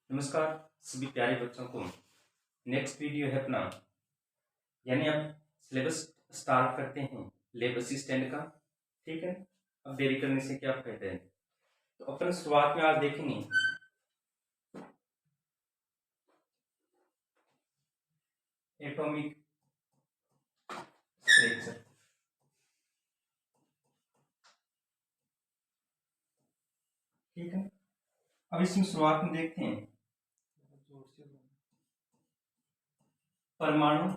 नमस्कार सभी प्यारे बच्चों को। नेक्स्ट वीडियो है अपना, यानी अब सिलेबस स्टार्ट करते हैं लैब असिस्टेंट का। ठीक है, अब देरी करने से क्या फायदा है। तो अपन शुरुआत में आज देखेंगे एटॉमिक स्ट्रक्चर। ठीक है, अब इसमें शुरुआत में देखते हैं परमाणु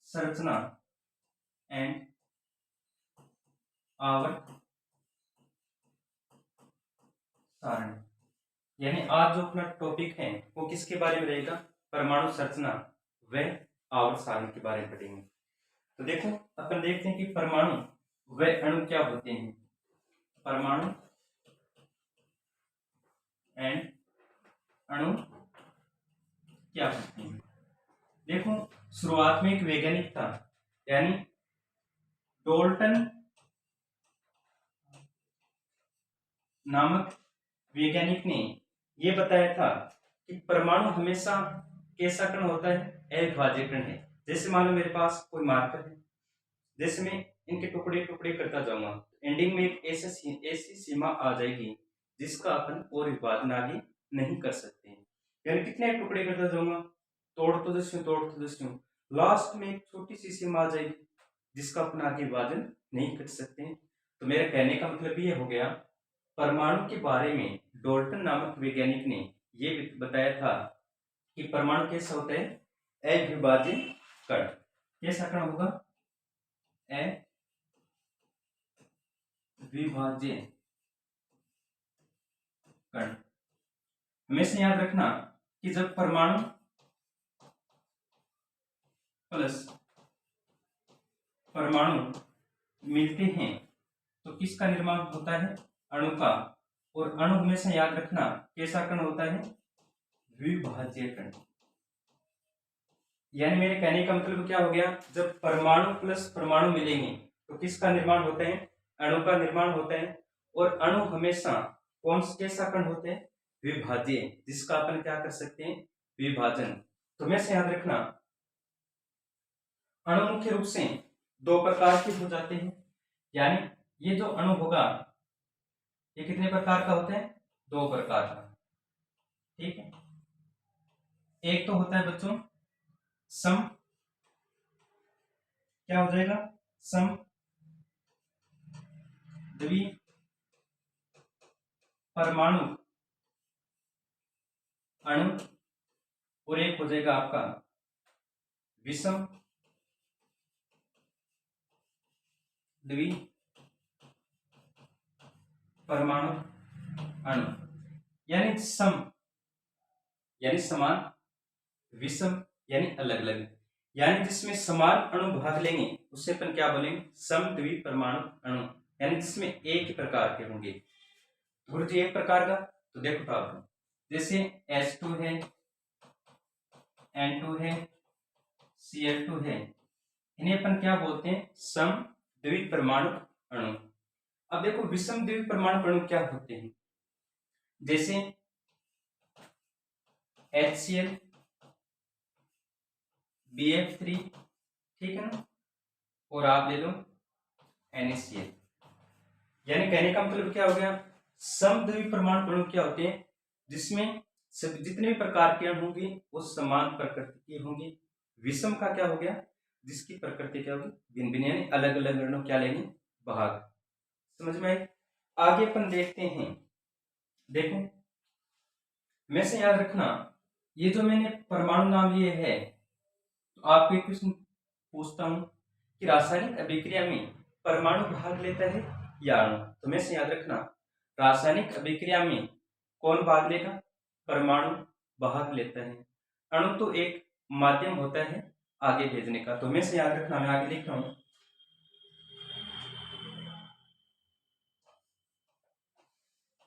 संरचना एंड आवर्त सारणी। यानी आज जो अपना टॉपिक है वो किसके बारे में रहेगा? परमाणु संरचना व आवर्त सारणी के बारे में पढ़ेंगे। तो देखो, अपन देखते हैं कि परमाणु व अणु क्या होते हैं। परमाणु एंड अणु क्या होते हैं। देखो, शुरुआत में एक वैज्ञानिक था, यानी डोल्टन नामक वैज्ञानिक ने यह बताया था कि परमाणु हमेशा कैसा कण होता है? अविभाज्य कण है। जैसे मान लो मेरे पास कोई मार्कर है, जैसे मैं इनके टुकड़े टुकड़े करता जाऊंगा, एंडिंग में एक ऐसी सीमा आ जाएगी जिसका अपन और विभाजन आगे नहीं कर सकते हैं। यानी कितने टुकड़े करता जाऊंगा, तोड़ तो दस्यूं, लास्ट में एक छोटी सी सीमा आ जाएगी जिसका अपन आगे विभाजन नहीं कर सकते हैं। तो मेरे कहने का मतलब ये हो गया, परमाणु के बारे में डोल्टन नामक वैज्ञानिक ने यह बताया था कि परमाणु कैसा होता है? अविभाज्य कण। कैसा कण होगा? अविभाज्य कण। हमेशा याद रखना कि जब परमाणु प्लस परमाणु मिलते हैं तो किसका निर्माण होता है? अणु का। और अणु हमेशा याद रखना कैसा कण होता है? द्विभाज्य कण। यानी मेरे कहने का मतलब क्या हो गया, जब परमाणु प्लस परमाणु मिलेंगे तो किसका निर्माण होता है? अणु का निर्माण होता है। और अणु हमेशा कैसा कण होते हैं? विभाज्य, जिसका अपन क्या कर सकते हैं? विभाजन। तो हमेशा याद रखना, अणु मुख्य रूप से दो प्रकार के हो जाते हैं। यानी ये जो अणु होगा ये कितने प्रकार का होता है? दो प्रकार का। ठीक है, एक तो होता है बच्चों सम, क्या हो जाएगा? सम द्वि परमाणु अणु। और एक हो जाएगा आपका विषम द्वि परमाणु अणु। यानी सम यानी समान, विषम यानी अलग अलग। यानी जिसमें समान अणु भाग लेंगे उससे अपन क्या बोलेंगे? सम द्वि परमाणु अणु। यानी जिसमें एक ही प्रकार के होंगे। गुरुजी एक प्रकार का, तो देखो तो आप, जैसे H2 है, N2 है, Cl2 है, इन्हें अपन क्या बोलते हैं? सम द्विपरमाणु अणु। अब देखो, विषम द्विपरमाणु अणु क्या होते हैं? जैसे HCl, BF3, ठीक है ना, और आप ले लो NaCl। यानी कहने का मतलब क्या हो गया, सम द्विपरमाणु अणु क्या होते हैं? जिसमें सब जितने भी प्रकार के अणु होंगे वो समान प्रकृति के होंगे। विषम का क्या हो गया? जिसकी प्रकृति क्या होगी? भिन्न भिन्न, यानी अलग अलग अणु क्या लेंगे? भाग। समझ में आए? आगे अपन देखते हैं। देखो, वैसे याद रखना, ये जो मैंने परमाणु नाम लिए है, तो आपको एक क्वेश्चन पूछता हूं कि रासायनिक अभिक्रिया में परमाणु भाग लेता है या अणु? तो मैं से याद रखना, रासायनिक अभिक्रिया में कौन भाग लेगा? परमाणु भाग लेता है। अणु तो एक माध्यम होता है आगे भेजने का। तो मैं से याद रखना, मैं आगे लिख रहा हूं,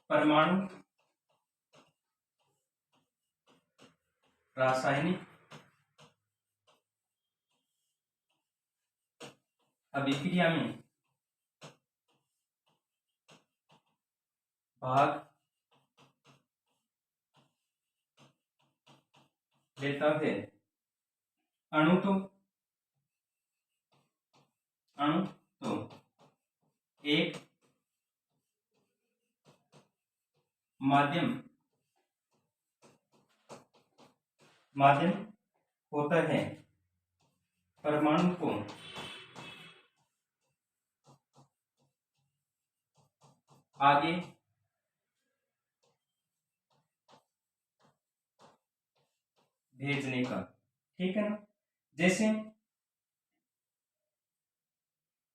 परमाणु रासायनिक अभिक्रिया में भाग लेता है। अणु तो एक माध्यम होता है। परमाणु को आगे भेजने का। ठीक है ना। जैसे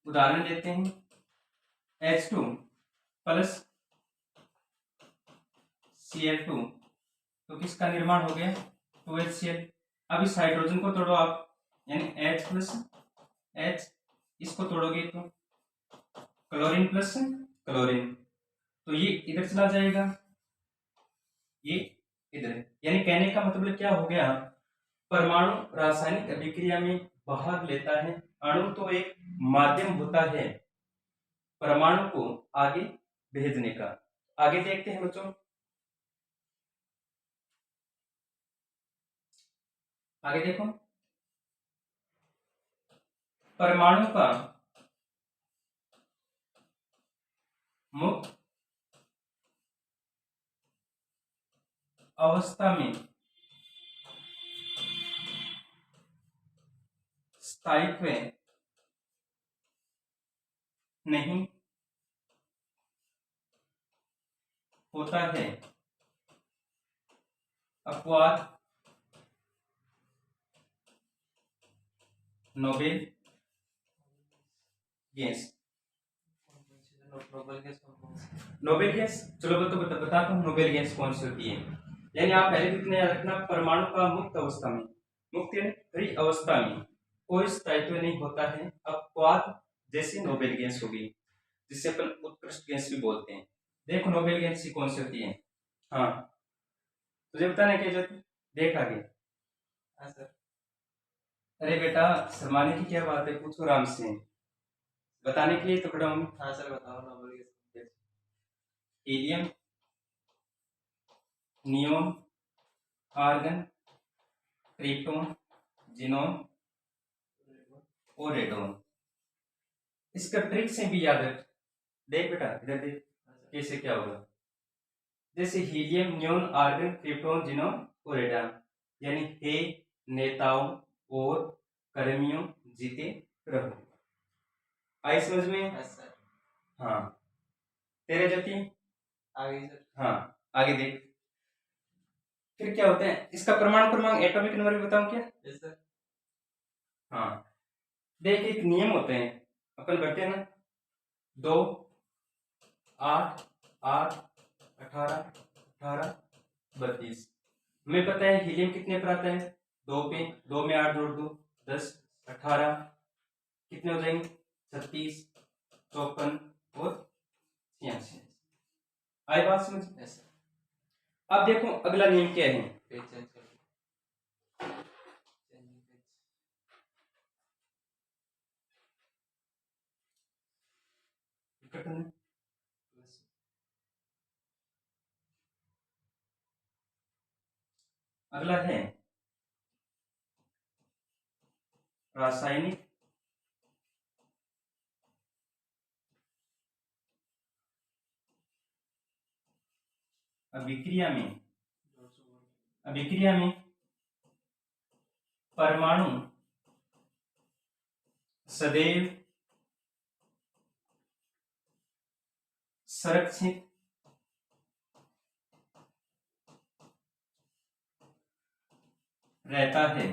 उदाहरण लेते हैं, H2 प्लस Cl2, तो किसका निर्माण हो गया? 2HCl। अब इस हाइड्रोजन को तोड़ो आप, यानी H प्लस H, इसको तोड़ोगे तो क्लोरीन प्लस क्लोरीन, तो ये इधर चला जाएगा, ये इधर। यानी कहने का मतलब क्या हो गया, परमाणु रासायनिक अभिक्रिया में भाग लेता है। अणु तो एक माध्यम होता है परमाणु को आगे भेजने का। आगे देखते हैं बच्चों, आगे देखो, परमाणु का मुक्त अवस्था में स्थायित्व नहीं होता है। अपवाद नोबेल गैस। नोबेल गैस, चलो तो बताता हूँ नोबेल गैस कौन सी होती है। यानी आप पहले कितने याद रखना, परमाणु का मुक्त अवस्था में, मुक्त यानी फ्री अवस्था में कोई स्थायित्व नहीं होता है। अपवाद जैसे नोबेल गैस होगी, जिससे अपन उत्कृष्ट गैस भी बोलते हैं। देखो नोबेल गैस कौन सी होती है। हाँ, तुझे बताना क्या जो, देख आगे। हाँ सर। अरे बेटा, शर्माने की क्या बात है, पूछो आराम से, बताने के लिए तो खड़ा हूँ। हाँ सर, बताओ noble gas. Helium, neon, argon, krypton, xenon और रेडोन। इसका ट्रिक से भी याद रख। देख बेटा, इधर देख कैसे क्या होगा। जैसे helium, neon, argon, krypton, xenon और रेडोन, यानी हे नेताओं और कर्मियों जीते रहो। आई समझ में? Yes sir. हाँ, तेरे ज्योति आगे सर। हाँ, आगे देख, फिर क्या होता है, इसका परमाणु क्रमांक एटॉमिक नंबर भी बताऊं क्या? Yes sir. हाँ, देख एक नियम होते हैं, अपन करते हैं ना, 2, 8, 8, 18, 18, 32। हमें पता है हीलियम कितने पर आता है, 2 पे, 2 में 8 जोड़ दो, 10, 18, कितने हो जाएंगे, 36, 54 और 86। आई बात समझ? yes, अब देखो अगला नियम क्या है। अगला है रासायनिक अभिक्रिया में परमाणु सदैव संरक्षित रहता है।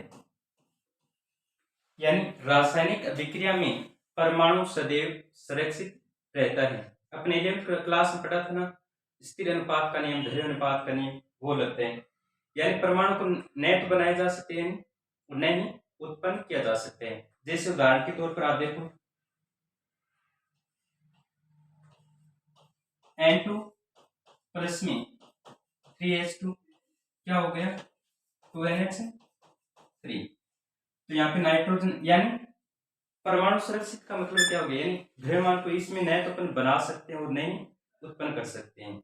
यानी रासायनिक अभिक्रिया में परमाणु सदैव सुरक्षित रहता है। अपने 11th क्लास में पढ़ा था ना, स्थिर अनुपात का नियम, ध्रुवीय अनुपात का नियम, वो लगते हैं। यानी परमाणु को न तो बनाए जा सकते हैं और न ही उत्पन्न किया जा सकते हैं। जैसे उदाहरण के तौर पर आप देखो, N2 प्लस में 3H2 क्या हो गया, 2NH3। तो यहाँ पे नाइट्रोजन, यानी परमाणु सुरक्षित का मतलब क्या हो गया, यानी द्रव्यमान को इसमें न तो अपन बना सकते हैं और नहीं उत्पन्न कर सकते हैं।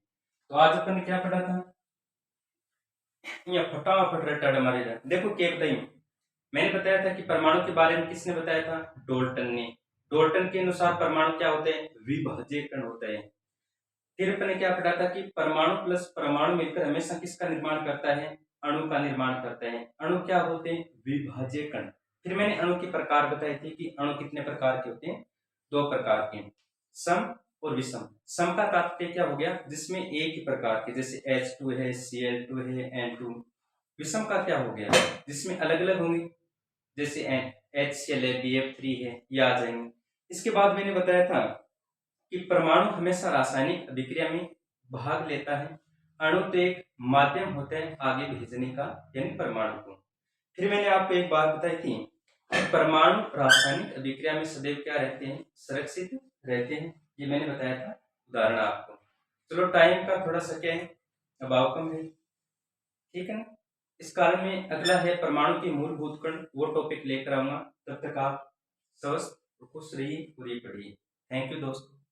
तो आज अपन ने क्या पढ़ा था, या फटाफट रट्टा मारे जा। देखो क्या बताइए, मैंने बताया था कि परमाणु के बारे में किसने बताया था, डोल्टन ने। डोल्टन के अनुसार परमाणु क्या होते हैं, विभाज्य कण होते हैं। फिर अपन ने क्या पढ़ा था कि परमाणु प्लस परमाणु मिलकर हमेशा किसका निर्माण करता है, अणु का निर्माण करते हैं। अणु क्या होते हैं, विभाज्य कण। फिर मैंने अणु के प्रकार बताए थे कि अणु कितने प्रकार के होते हैं, 2 प्रकार के, सम और विषम। सम का तात्पर्य क्या हो गया, जिसमें एक ही प्रकार के, जैसे H2 है, Cl2 है, N2। विषम का क्या हो गया, जिसमें अलग अलग होंगे, जैसे HCl है, BF3 है, ये आ जाएंगे। इसके बाद मैंने बताया था कि परमाणु हमेशा रासायनिक अभिक्रिया में भाग लेता है। अणु तो एक माध्यम होता है आगे भेजने का, यानी परमाणु को। फिर मैंने आपको एक बात बताई थी, परमाणु रासायनिक अभिक्रिया में सदैव क्या रहते हैं, सुरक्षित रहते हैं। ये मैंने बताया था उदाहरण आपको। चलो टाइम का थोड़ा सा क्या है, अभाव कम है, ठीक है ना। इस कारण में अगला है परमाणु के मूलभूत कण, वो टॉपिक लेकर आऊंगा। तब तक आप स्वस्थ और खुश रहिए और ये पढ़िए। थैंक यू दोस्तों।